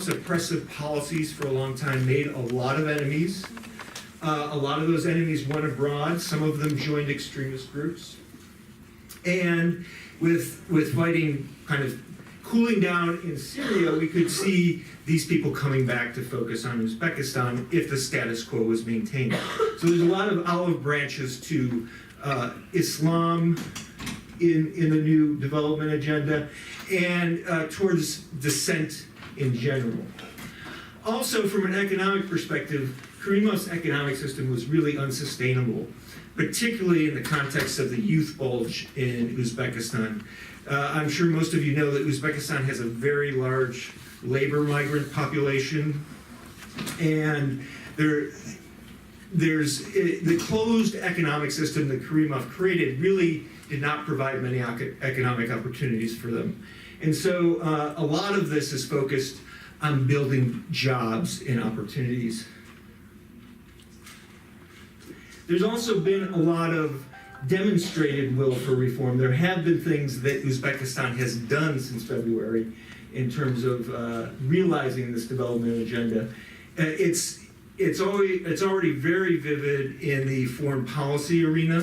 oppressive policies for a long time made a lot of enemies. A lot of those enemies went abroad. Some of them joined extremist groups. And with fighting kind of cooling down in Syria, we could see these people coming back to focus on Uzbekistan if the status quo was maintained. So there's a lot of olive branches to Islam in the new development agenda and towards dissent in general. Also, from an economic perspective, Karimov's economic system was really unsustainable, particularly in the context of the youth bulge in Uzbekistan. I'm sure most of you know that Uzbekistan has a very large labor migrant population, and there's the closed economic system that Karimov created really did not provide many economic opportunities for them. And so a lot of this is focused on building jobs and opportunities. There's also been a lot of demonstrated will for reform. There have been things that Uzbekistan has done since February in terms of realizing this development agenda. It's already very vivid in the foreign policy arena.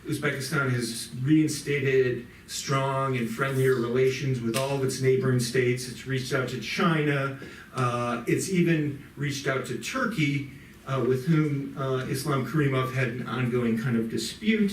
Uzbekistan has reinstated strong and friendlier relations with all of its neighboring states. It's reached out to China. It's even reached out to Turkey, with whom Islam Karimov had an ongoing kind of dispute.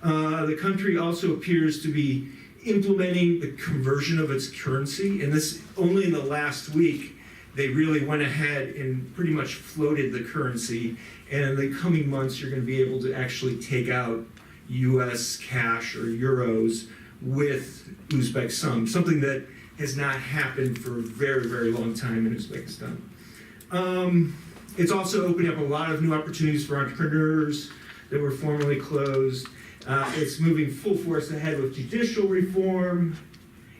The country also appears to be implementing the conversion of its currency, and this only in the last week they really went ahead and pretty much floated the currency, and in the coming months you're going to be able to actually take out US cash or euros with Uzbek sum, something that has not happened for a very, very long time in Uzbekistan. It's also opening up a lot of new opportunities for entrepreneurs that were formerly closed. It's moving full force ahead with judicial reform,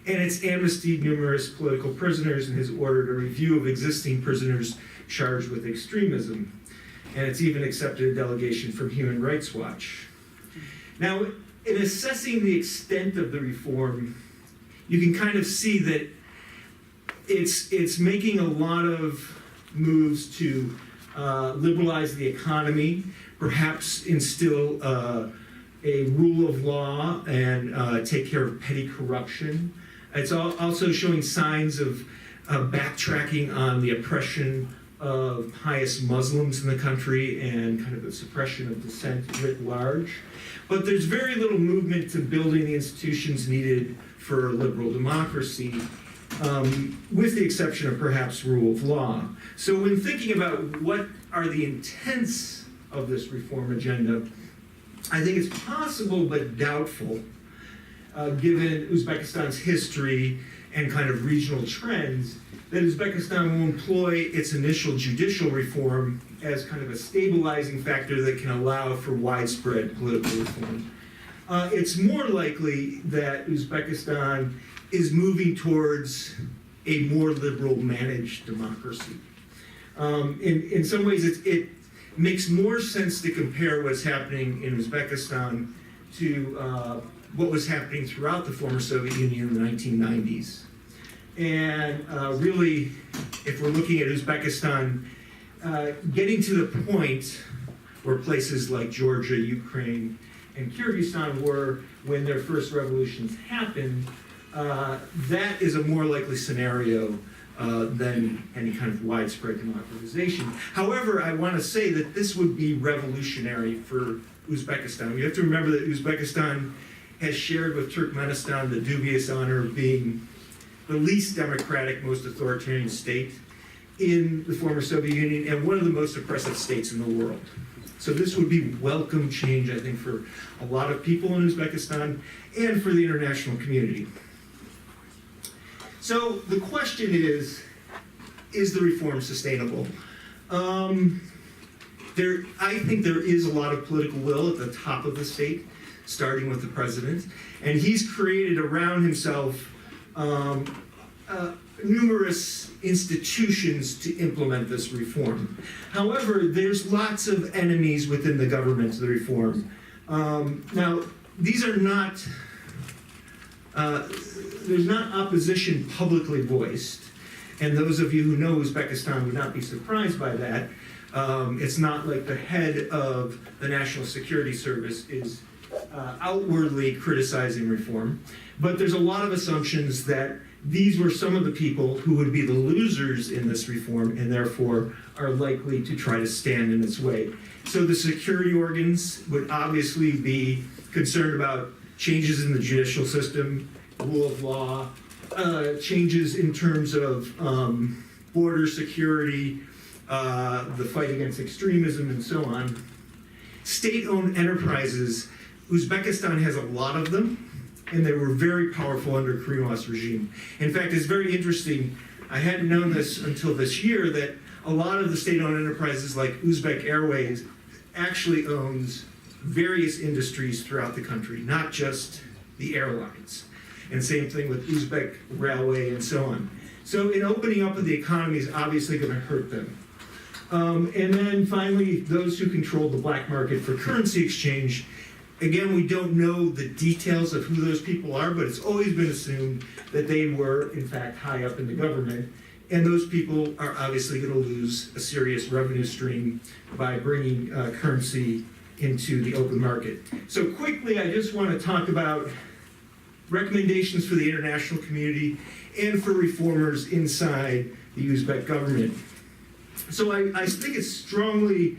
and it's amnestied numerous political prisoners and has ordered a review of existing prisoners charged with extremism. And it's even accepted a delegation from Human Rights Watch. Now, in assessing the extent of the reform, you can kind of see that it's making a lot of moves to liberalize the economy, perhaps instill a rule of law and take care of petty corruption. It's also showing signs of backtracking on the oppression of pious Muslims in the country and kind of the suppression of dissent writ large. But there's very little movement to building the institutions needed for liberal democracy, with the exception of perhaps rule of law. So when thinking about what are the intents of this reform agenda, I think it's possible but doubtful, given Uzbekistan's history and kind of regional trends, that Uzbekistan will employ its initial judicial reform as kind of a stabilizing factor that can allow for widespread political reform. It's more likely that Uzbekistan is moving towards a more liberal managed democracy. In some ways, it makes more sense to compare what's happening in Uzbekistan to what was happening throughout the former Soviet Union in the 1990s. And really, if we're looking at Uzbekistan, getting to the point where places like Georgia, Ukraine, and Kyrgyzstan were when their first revolutions happened, that is a more likely scenario than any kind of widespread democratization. However, I want to say that this would be revolutionary for Uzbekistan. You have to remember that Uzbekistan has shared with Turkmenistan the dubious honor of being the least democratic, most authoritarian state in the former Soviet Union and one of the most oppressive states in the world. So this would be welcome change, I think, for a lot of people in Uzbekistan and for the international community. So the question is the reform sustainable? I think there is a lot of political will at the top of the state, starting with the president, and he's created around himself numerous institutions to implement this reform. However, there's lots of enemies within the government to the reform. Now, these are not, there's not opposition publicly voiced, And those of you who know Uzbekistan would not be surprised by that. It's not like the head of the National Security Service is outwardly criticizing reform, but there's a lot of assumptions that these were some of the people who would be the losers in this reform and therefore are likely to try to stand in its way. So the security organs would obviously be concerned about changes in the judicial system, rule of law, changes in terms of border security, the fight against extremism, and so on. State-owned enterprises, Uzbekistan has a lot of them, and they were very powerful under Karimov's regime. In fact, it's very interesting, I hadn't known this until this year, that a lot of the state-owned enterprises like Uzbek Airways actually owns various industries throughout the country, not just the airlines. And same thing with Uzbek Railway and so on. So in opening up of the economy is obviously going to hurt them. And then finally, those who control the black market for currency exchange. Again, we don't know the details of who those people are, but it's always been assumed that they were, in fact, high up in the government. And those people are obviously going to lose a serious revenue stream by bringing currency into the open market. So quickly, I just want to talk about recommendations for the international community and for reformers inside the Uzbek government. So I think I strongly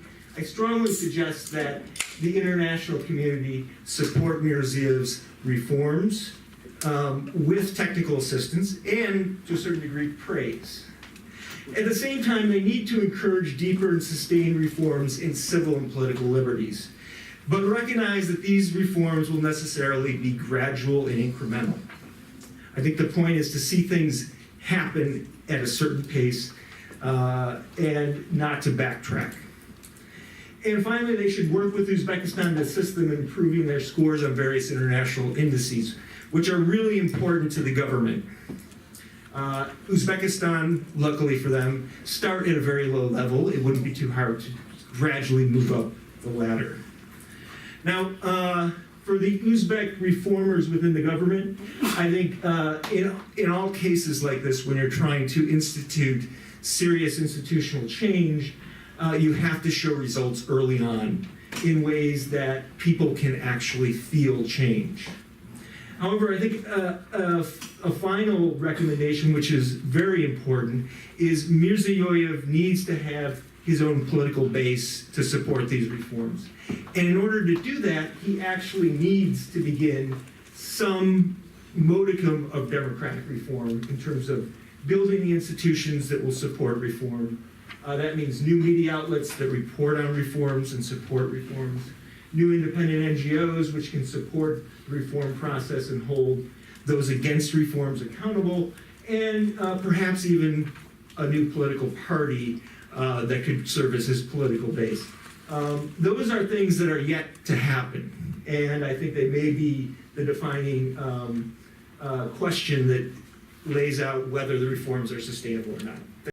suggest that the international community support Mirziyoyev's reforms with technical assistance and, to a certain degree, praise. At the same time, they need to encourage deeper and sustained reforms in civil and political liberties, but recognize that these reforms will necessarily be gradual and incremental. I think the point is to see things happen at a certain pace and not to backtrack. And finally, they should work with Uzbekistan to assist them in improving their scores on various international indices, which are really important to the government. Uzbekistan, luckily for them, start at a very low level. It wouldn't be too hard to gradually move up the ladder. Now, for the Uzbek reformers within the government, I think in all cases like this, when you're trying to institute serious institutional change, you have to show results early on in ways that people can actually feel change. However, I think a final recommendation, which is very important, is Mirziyoyev needs to have his own political base to support these reforms. And in order to do that, he actually needs to begin some modicum of democratic reform in terms of building the institutions that will support reform. That means new media outlets that report on reforms and support reforms, new independent NGOs which can support the reform process and hold those against reforms accountable, and perhaps even a new political party that could serve as his political base. Those are things that are yet to happen, and I think they may be the defining question that lays out whether the reforms are sustainable or not.